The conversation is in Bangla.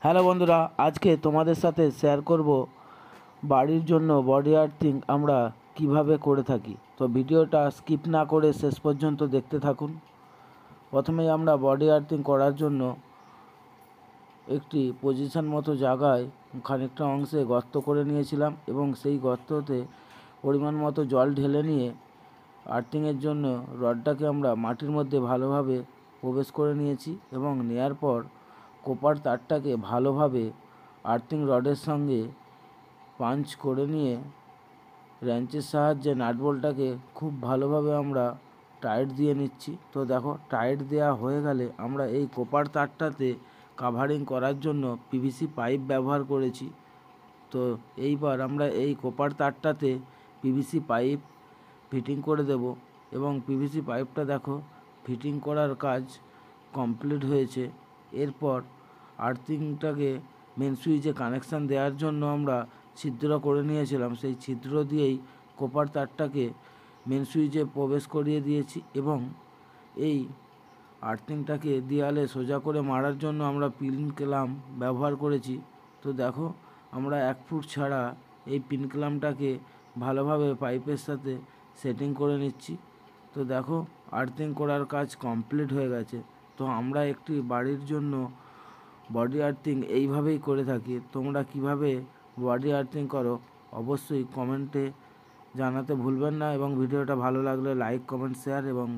হ্যালো বন্ধুরা, আজকে তোমাদের সাথে শেয়ার করব বাড়ির জন্য বডি আর্থিং আমরা কিভাবে করে থাকি। তো ভিডিওটা স্কিপ না করে শেষ পর্যন্ত দেখতে থাকুন। প্রথমেই আমরা বডি আর্থিং করার জন্য একটি পজিশন মতো জায়গায় খানিকটা অংশে গর্ত করে নিয়েছিলাম এবং সেই গর্ততে পরিমাণ মতো জল ঢেলে নিয়ে আর্থিংয়ের জন্য রডটাকে আমরা মাটির মধ্যে ভালোভাবে প্রবেশ করে নিয়েছি এবং নেয়ার পর কোপার তারটাকে ভালোভাবে আর্থিং রডের সঙ্গে পাঞ্চ করে নিয়ে র্যাঞ্চের সাহায্যে নাটবল্টটাকে খুব ভালোভাবে আমরা টাইট দিয়ে নিচ্ছি। তো দেখো, টাইট দেওয়া হয়ে গেলে আমরা এই কোপার তারটাতে কাভারিং করার জন্য পিভিসি পাইপ ব্যবহার করেছি। তো এইবার আমরা এই কোপার তারটাতে পিভিসি পাইপ ফিটিং করে দেব এবং পিভিসি পাইপটা দেখো ফিটিং করার কাজ কমপ্লিট হয়েছে। এরপর আর্থিংটাকে মেন সুইচে কানেকশান দেওয়ার জন্য আমরা ছিদ্র করে নিয়েছিলাম, সেই ছিদ্র দিয়েই কোপার তারটাকে মেন সুইচে প্রবেশ করিয়ে দিয়েছি এবং এই আর্থিংটাকে দেয়ালে সোজা করে মারার জন্য আমরা পিন ক্লাম ব্যবহার করেছি। তো দেখো, আমরা 1 ফুট ছাড়া এই পিন ক্লামটাকে ভালোভাবে পাইপের সাথে সেটিং করে নিচ্ছি। তো দেখো, আর্থিং করার কাজ কমপ্লিট হয়ে গেছে। তো আমরা একটি বাড়ির জন্য বডি আর্থিং এইভাবেই করে থাকি। তোমরা কিভাবে বডি আর্থিং করো অবশ্যই কমেন্টে জানাতে ভুলবেন না এবং ভিডিওটা ভালো লাগলে লাইক, কমেন্ট, শেয়ার এবং